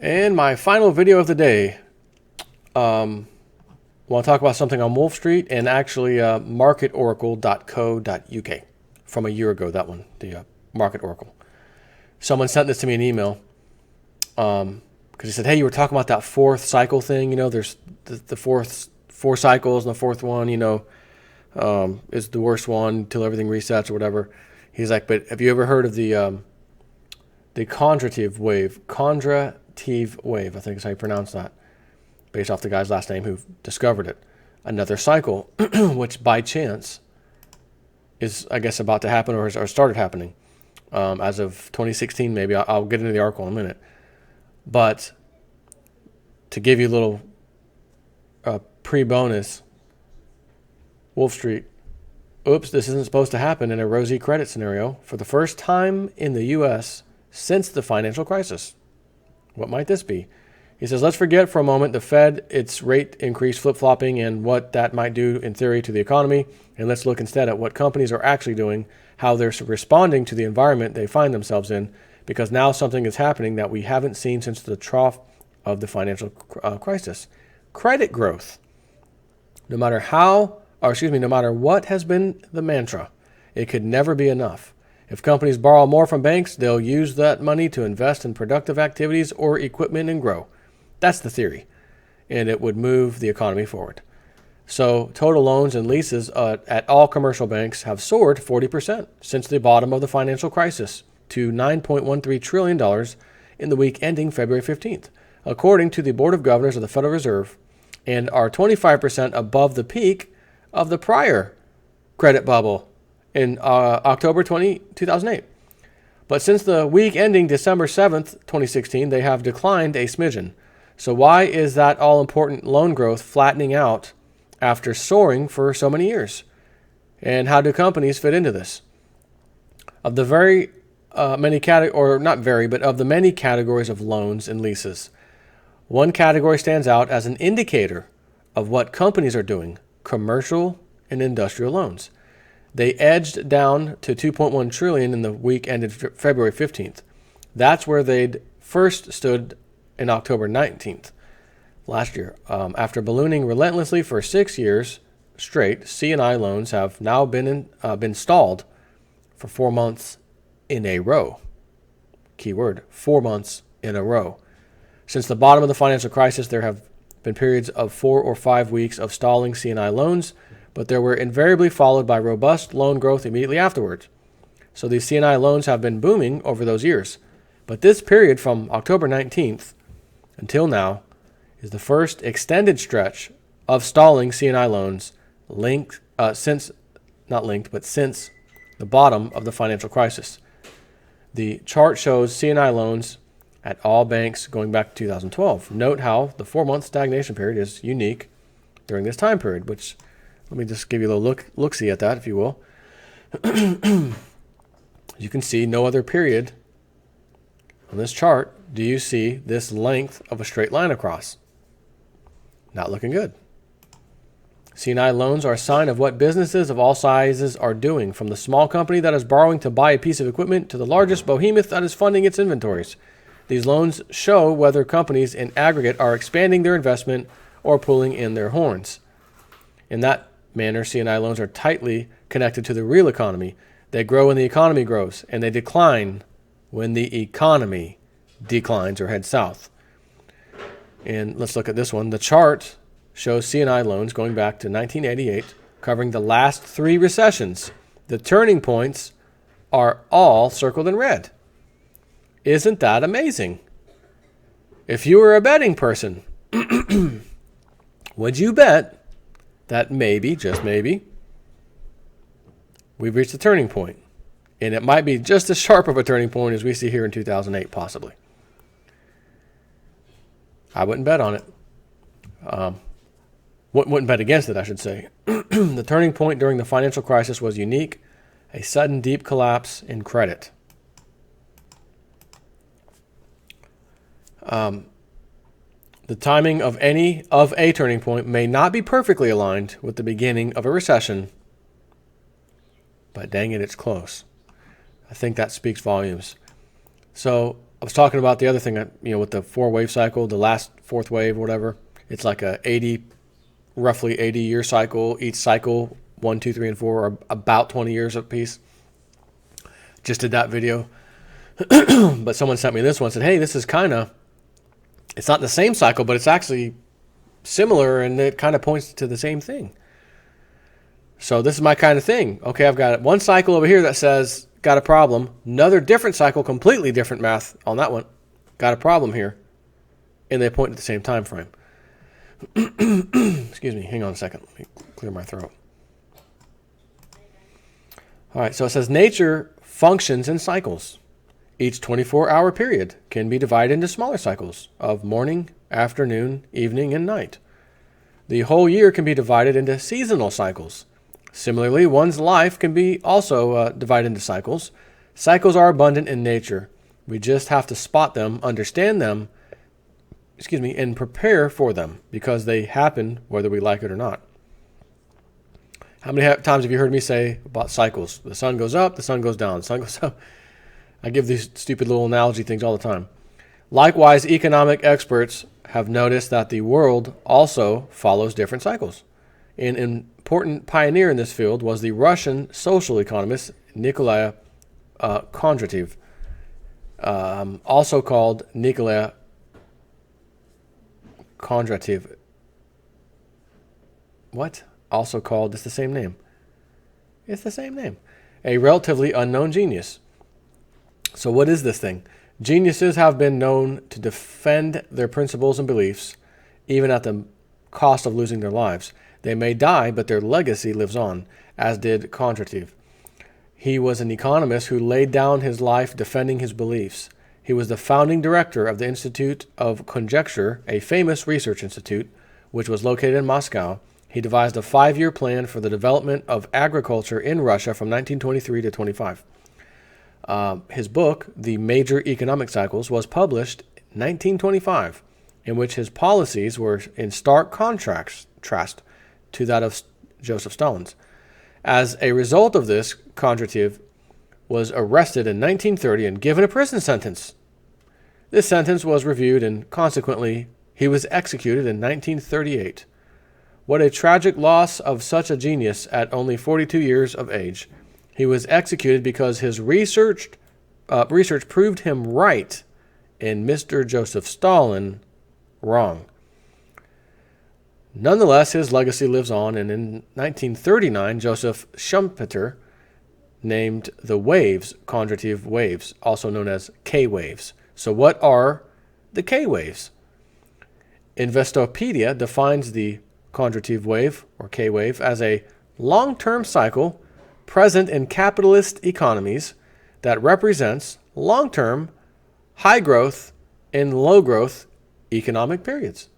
And my final video of the day, want to talk about something on Wolf Street and actually marketoracle.co.uk from a year ago, that one, the Market Oracle. Someone sent this to me in email because he said, hey, you were talking about that fourth cycle thing. You know, there's the four cycles, and the fourth one, is the worst one until everything resets or whatever. He's like, but have you ever heard of the Kondrativ wave? Kondrativ wave, I think is how you pronounce that, based off the guy's last name who discovered it. Another cycle, which by chance is, I guess, about to happen or started happening as of 2016 maybe. I'll get into the article in a minute. But to give you a little pre-bonus, Wolf Street, oops, this isn't supposed to happen in a rosy credit scenario for the first time in the U.S. since the financial crisis. What might this be? He says, let's forget for a moment the Fed, its rate increase flip-flopping and what that might do in theory to the economy, and let's look instead at what companies are actually doing, how they're responding to the environment they find themselves in, because now something is happening that we haven't seen since the trough of the financial crisis. Credit growth. No matter what has been the mantra, it could never be enough. If companies borrow more from banks, they'll use that money to invest in productive activities or equipment and grow. That's the theory, and it would move the economy forward. So total loans and leases at all commercial banks have soared 40% since the bottom of the financial crisis to $9.13 trillion in the week ending February 15th, according to the Board of Governors of the Federal Reserve, and are 25% above the peak of the prior credit bubble in October 2008. But since the week ending December 7th, 2016, they have declined a smidgen. So why is that all-important loan growth flattening out after soaring for so many years? And how do companies fit into this? Of the of the many categories of loans and leases, one category stands out as an indicator of what companies are doing: commercial and industrial loans. They edged down to $2.1 trillion in the week ended February 15th. That's where they'd first stood in October 19th last year. After ballooning relentlessly for 6 years straight, C&I loans have now been stalled for 4 months in a row. Keyword, 4 months in a row. Since the bottom of the financial crisis, there have been periods of 4 or 5 weeks of stalling C&I loans, but they were invariably followed by robust loan growth immediately afterwards. So these C&I loans have been booming over those years. But this period from October 19th until now is the first extended stretch of stalling C&I loans since the bottom of the financial crisis. The chart shows C&I loans at all banks going back to 2012. Note how the 4-month stagnation period is unique during this time period, which, let me just give you a little look-see at that, if you will. You can see no other period on this chart do you see this length of a straight line across. Not looking good. C&I loans are a sign of what businesses of all sizes are doing, from the small company that is borrowing to buy a piece of equipment to the largest behemoth that is funding its inventories. These loans show whether companies in aggregate are expanding their investment or pulling in their horns. In that manner, C&I loans are tightly connected to the real economy. They grow when the economy grows, and they decline when the economy declines or heads south. And let's look at this one. The chart shows C&I loans going back to 1988, covering the last 3 recessions. The turning points are all circled in red. Isn't that amazing? If you were a betting person, would you bet that maybe, just maybe, we've reached a turning point? And it might be just as sharp of a turning point as we see here in 2008, possibly. I wouldn't bet on it. Wouldn't bet against it, I should say. The turning point during the financial crisis was unique, a sudden deep collapse in credit. The timing of a turning point may not be perfectly aligned with the beginning of a recession, but dang it, it's close. I think that speaks volumes. So I was talking about the other thing, with the 4-wave cycle, the last fourth wave, whatever. It's like roughly 80-year cycle. Each cycle, 1, 2, 3, and 4, are about 20 years apiece. Just did that video. But someone sent me this one and said, hey, this is it's not the same cycle, but it's actually similar, and it kind of points to the same thing. So this is my kind of thing. Okay, I've got one cycle over here that says, got a problem. Another different cycle, completely different math on that one. Got a problem here. And they point at the same time frame. Excuse me, hang on a second. Let me clear my throat. All right, so it says nature functions in cycles. Each 24-hour period can be divided into smaller cycles of morning, afternoon, evening, and night. The whole year can be divided into seasonal cycles. Similarly, one's life can be also divided into cycles. Cycles are abundant in nature. We just have to spot them, understand them, and prepare for them, because they happen whether we like it or not. How many times have you heard me say about cycles? The sun goes up, the sun goes down, the sun goes up. I give these stupid little analogy things all the time. Likewise, economic experts have noticed that the world also follows different cycles. An important pioneer in this field was the Russian social economist Nikolai Kondratiev, also called Nikolai Kondratiev. What? Also called, it's the same name. It's the same name. A relatively unknown genius. So what is this thing? Geniuses have been known to defend their principles and beliefs, even at the cost of losing their lives. They may die, but their legacy lives on, as did Kondratiev. He was an economist who laid down his life defending his beliefs. He was the founding director of the Institute of Conjecture, a famous research institute, which was located in Moscow. He devised a 5-year plan for the development of agriculture in Russia from 1923 to 25. His book, The Major Economic Cycles, was published in 1925, in which his policies were in stark contrast to that of Joseph Stalin's. As a result of this, Kondratiev was arrested in 1930 and given a prison sentence. This sentence was reviewed, and consequently, he was executed in 1938. What a tragic loss of such a genius at only 42 years of age. He was executed because his research proved him right and Mr. Joseph Stalin wrong. Nonetheless, his legacy lives on, and in 1939, Joseph Schumpeter named the waves Kondratiev waves, also known as K-waves. So what are the K-waves? Investopedia defines the Kondratiev wave, or K-wave, as a long-term cycle present in capitalist economies that represents long-term, high-growth, and low-growth economic periods.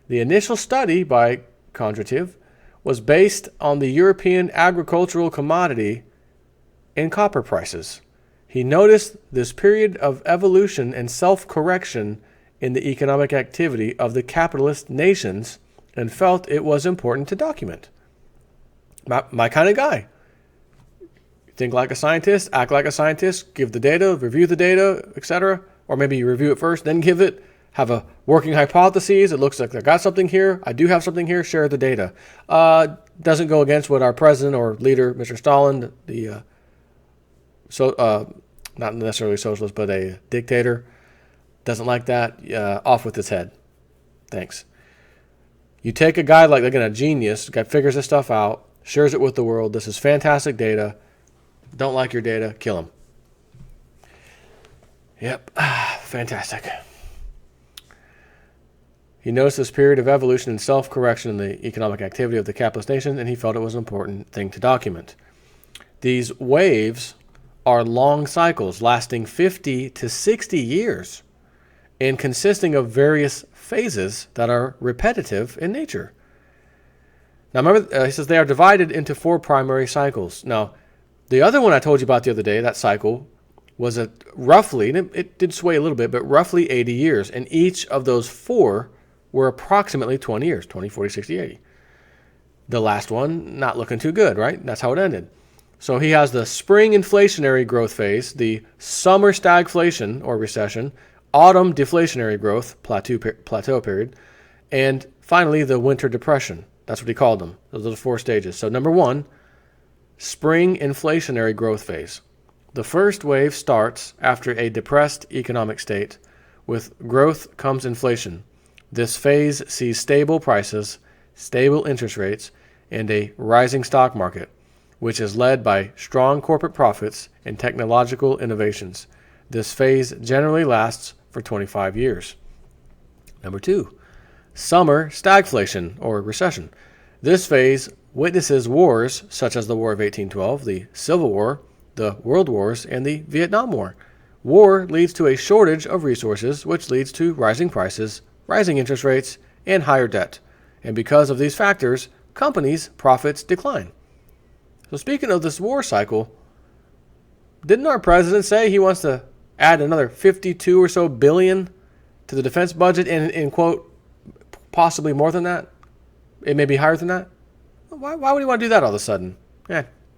The initial study by Kondratiev was based on the European agricultural commodity and copper prices. He noticed this period of evolution and self-correction in the economic activity of the capitalist nations and felt it was important to document. My kind of guy. Think like a scientist, act like a scientist, give the data, review the data, etc. Or maybe you review it first, then give it. Have a working hypothesis. It looks like I got something here. I do have something here. Share the data. Doesn't go against what our president or leader, Mr. Stalin, not necessarily socialist, but a dictator, doesn't like that. Off with his head. Thanks. You take a guy like, again, a genius, guy figures this stuff out, shares it with the world. This is fantastic data. Don't like your data, kill him. Yep, fantastic. He noticed this period of evolution and self-correction in the economic activity of the capitalist nation, and he felt it was an important thing to document. These waves are long cycles lasting 50 to 60 years and consisting of various phases that are repetitive in nature. Now remember, he says they are divided into 4 primary cycles. Now, the other one I told you about the other day, that cycle, was roughly, and it did sway a little bit, but roughly 80 years. And each of those 4 were approximately 20 years, 20, 40, 60, 80. The last one, not looking too good, right? That's how it ended. So he has the spring inflationary growth phase, the summer stagflation or recession, autumn deflationary growth, plateau period, and finally the winter depression. That's what he called them. Those are the 4 stages. So number 1, spring inflationary growth phase. The first wave starts after a depressed economic state. With growth comes inflation. This phase sees stable prices, stable interest rates, and a rising stock market, which is led by strong corporate profits and technological innovations. This phase generally lasts for 25 years. Number 2, summer stagflation or recession. This phase witnesses wars such as the War of 1812, the Civil War, the World Wars, and the Vietnam War. War leads to a shortage of resources, which leads to rising prices, rising interest rates, and higher debt. And because of these factors, companies' profits decline. So speaking of this war cycle, didn't our president say he wants to add another 52 or so billion to the defense budget and quote, possibly more than that? It may be higher than that? Why would he want to do that all of a sudden?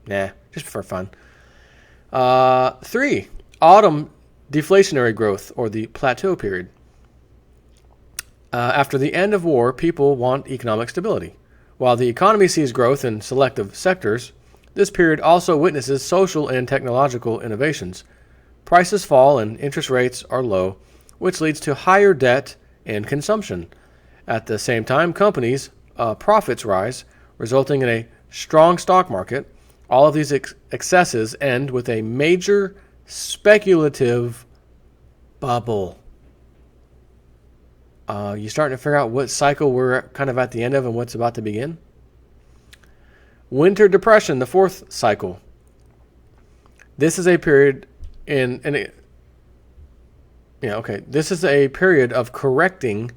Just for fun. 3, autumn deflationary growth or the plateau period. After the end of war, people want economic stability. While the economy sees growth in selective sectors, this period also witnesses social and technological innovations. Prices fall and interest rates are low, which leads to higher debt and consumption. At the same time, companies' profits rise, resulting in a strong stock market. All of these excesses end with a major speculative bubble. You starting to figure out what cycle we're kind of at the end of and what's about to begin? Winter depression, the 4th cycle. This is a period This is a period of correcting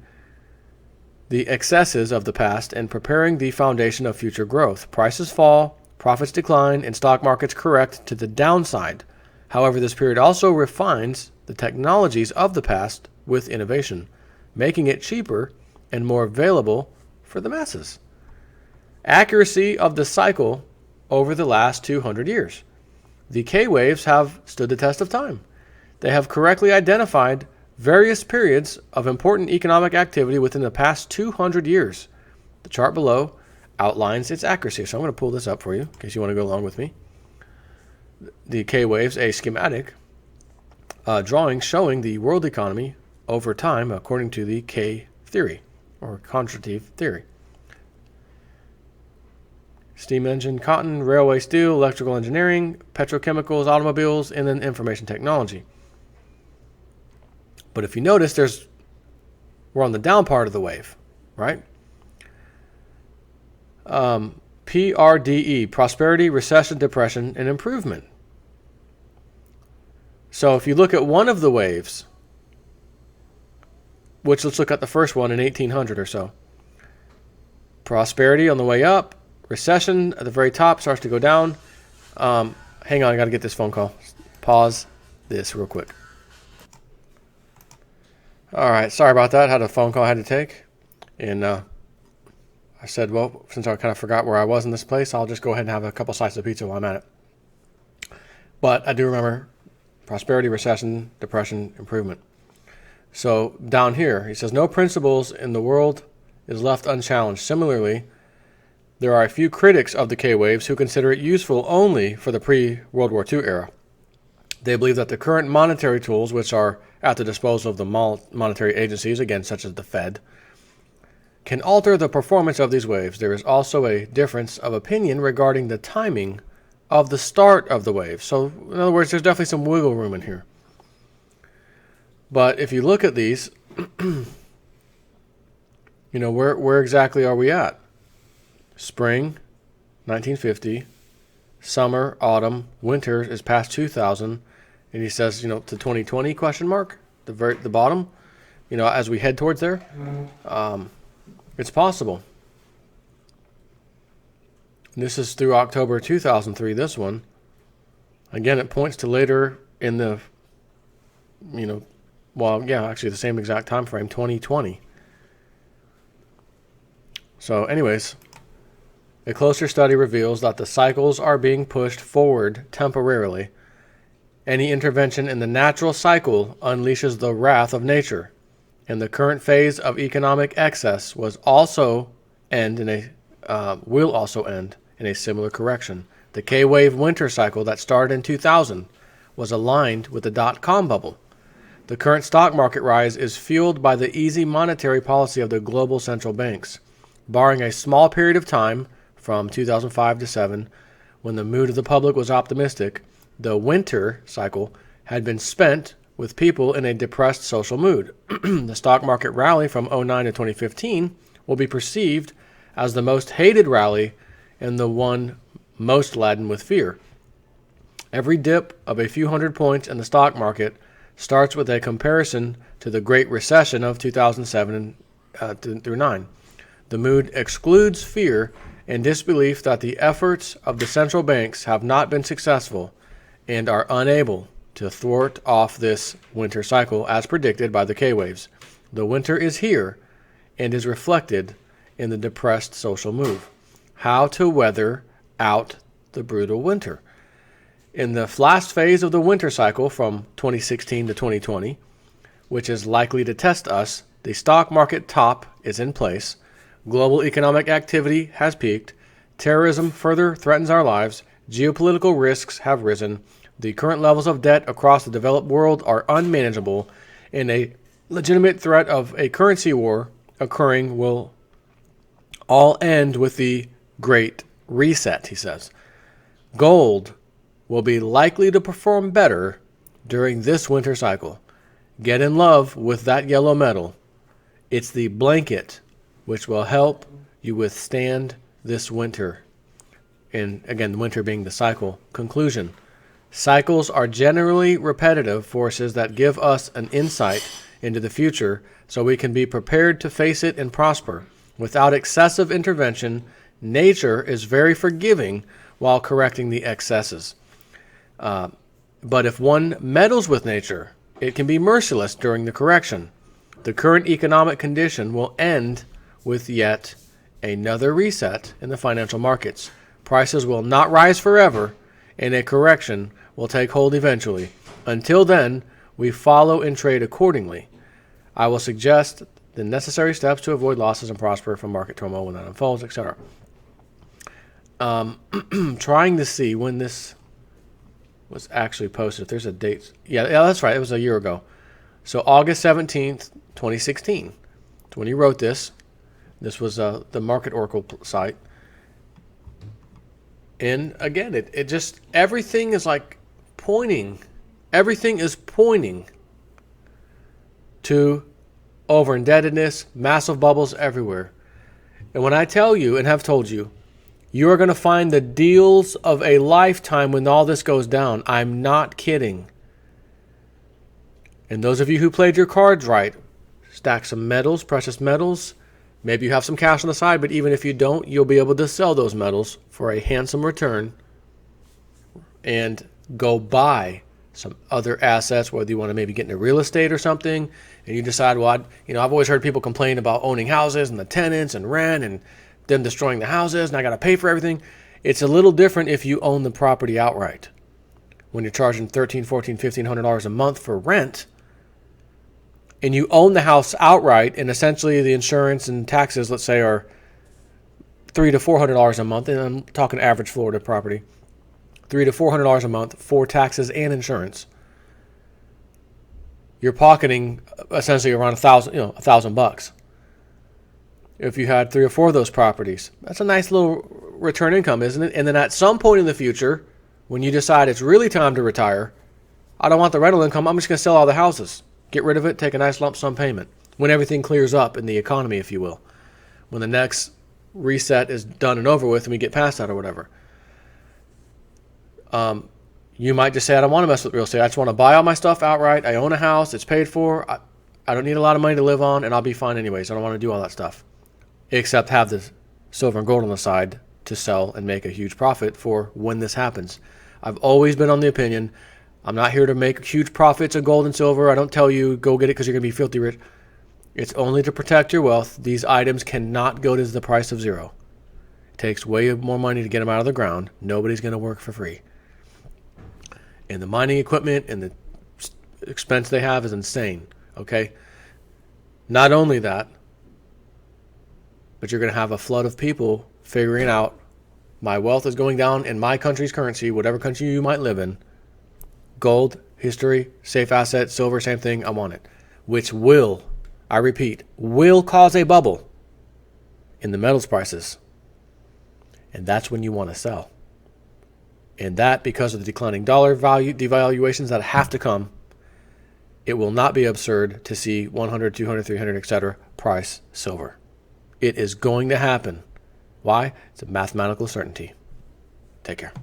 the excesses of the past and preparing the foundation of future growth. Prices fall, profits decline, and stock markets correct to the downside. However, this period also refines the technologies of the past with innovation, making it cheaper and more available for the masses. Accuracy of the cycle over the last 200 years. The K-waves have stood the test of time. They have correctly identified various periods of important economic activity within the past 200 years. The chart below outlines its accuracy. So I'm going to pull this up for you in case you want to go along with me. The K-waves, a schematic drawing showing the world economy over time according to the K theory or quantitative theory. Steam engine, cotton, railway, steel, electrical engineering, petrochemicals, automobiles, and then information technology. But if you notice, we're on the down part of the wave, right? PRDE, prosperity, recession, depression, and improvement. So if you look at one of the waves, which let's look at the first one in 1800 or so. Prosperity on the way up, recession at the very top starts to go down. Hang on, I got to get this phone call. Pause this real quick. All right, sorry about that. I had a phone call I had to take. And I said, well, since I kind of forgot where I was in this place, I'll just go ahead and have a couple slices of pizza while I'm at it. But I do remember prosperity, recession, depression, improvement. So down here, he says, no principles in the world is left unchallenged. Similarly, there are a few critics of the K-waves who consider it useful only for the pre-World War II era. They believe that the current monetary tools, which are at the disposal of the monetary agencies, again, such as the Fed, can alter the performance of these waves. There is also a difference of opinion regarding the timing of the start of the wave. So, in other words, there's definitely some wiggle room in here. But if you look at these, where exactly are we at? Spring, 1950, summer, autumn, winter is past 2000, and he says, to 2020 question mark, the bottom, as we head towards there, it's possible. And this is through October 2003, this one. Again, it points to later in the, actually the same exact time frame, 2020. So anyways, A closer study reveals that the cycles are being pushed forward temporarily. Any intervention in the natural cycle unleashes the wrath of nature, and the current phase of economic excess will also end in a similar correction. The K-wave winter cycle that started in 2000 was aligned with the dot-com bubble. The current stock market rise is fueled by the easy monetary policy of the global central banks. Barring a small period of time from 2005 to 7, when the mood of the public was optimistic, the winter cycle had been spent with people in a depressed social mood. The stock market rally from 2009 to 2015 will be perceived as the most hated rally and the one most laden with fear. Every dip of a few hundred points in the stock market starts with a comparison to the Great Recession of 2007 through 9. The mood excludes fear and disbelief that the efforts of the central banks have not been successful and are unable to thwart off this winter cycle as predicted by the K-waves. The winter is here and is reflected in the depressed social mood. How to weather out the brutal winter. In the last phase of the winter cycle from 2016 to 2020, which is likely to test us, the stock market top is in place, global economic activity has peaked, terrorism further threatens our lives, geopolitical risks have risen, the current levels of debt across the developed world are unmanageable, and a legitimate threat of a currency war occurring will all end with the Great Reset, he says. Gold will be likely to perform better during this winter cycle. Get in love with that yellow metal. It's the blanket which will help you withstand this winter. And again, the winter being the cycle. Conclusion. Cycles are generally repetitive forces that give us an insight into the future so we can be prepared to face it and prosper. Without excessive intervention, nature is very forgiving while correcting the excesses. But if one meddles with nature, it can be merciless during the correction. The current economic condition will end with yet another reset in the financial markets. Prices will not rise forever, and a correction will take hold eventually. Until then, we follow and trade accordingly. I will suggest the necessary steps to avoid losses and prosper from market turmoil when that unfolds, etc. Trying to see when this was actually posted. If there's a date. Yeah, that's right. It was a year ago. So August 17th, 2016. When he wrote this. This was the Market Oracle site. And again, it just, everything is like pointing. Everything is pointing to over-indebtedness, massive bubbles everywhere. And when I tell you and have told you, you are going to find the deals of a lifetime when all this goes down. I'm not kidding. And those of you who played your cards right, stack some metals, precious metals. Maybe you have some cash on the side, but even if you don't, you'll be able to sell those metals for a handsome return and go buy some other assets, whether you want to maybe get into real estate or something, and you decide, well, I've always heard people complain about owning houses and the tenants and rent and them destroying the houses, and I got to pay for everything. It's a little different if you own the property outright. When you're charging $1,300, $1,400, $1,500 a month for rent, and you own the house outright, and essentially the insurance and taxes, let's say, are $300 to $400 a month, and I'm talking average Florida property, $300 to $400 a month for taxes and insurance. You're pocketing essentially around $1,000. If you had 3 or 4 of those properties, that's a nice little return income, isn't it? And then at some point in the future, when you decide it's really time to retire, I don't want the rental income, I'm just going to sell all the houses. Get rid of it, take a nice lump sum payment. When everything clears up in the economy, if you will. When the next reset is done and over with and we get past that or whatever. You might just say, I don't want to mess with real estate. I just want to buy all my stuff outright. I own a house. It's paid for. I don't need a lot of money to live on, and I'll be fine anyways. I don't want to do all that stuff. Except have the silver and gold on the side to sell and make a huge profit for when this happens. I've always been on the opinion, I'm not here to make huge profits of gold and silver. I don't tell you, go get it because you're going to be filthy rich. It's only to protect your wealth. These items cannot go to the price of zero. Takes way more money to get them out of the ground. Nobody's going to work for free. And the mining equipment and the expense they have is insane. Okay? Not only that, but you're going to have a flood of people figuring out my wealth is going down in my country's currency, whatever country you might live in. Gold, history, safe asset, silver, same thing, I want it. Which will, I repeat, will cause a bubble in the metals prices. And that's when you want to sell. And that, because of the declining dollar value, devaluations that have to come, it will not be absurd to see 100, 200, 300, etc. price silver. It is going to happen. Why? It's a mathematical certainty. Take care.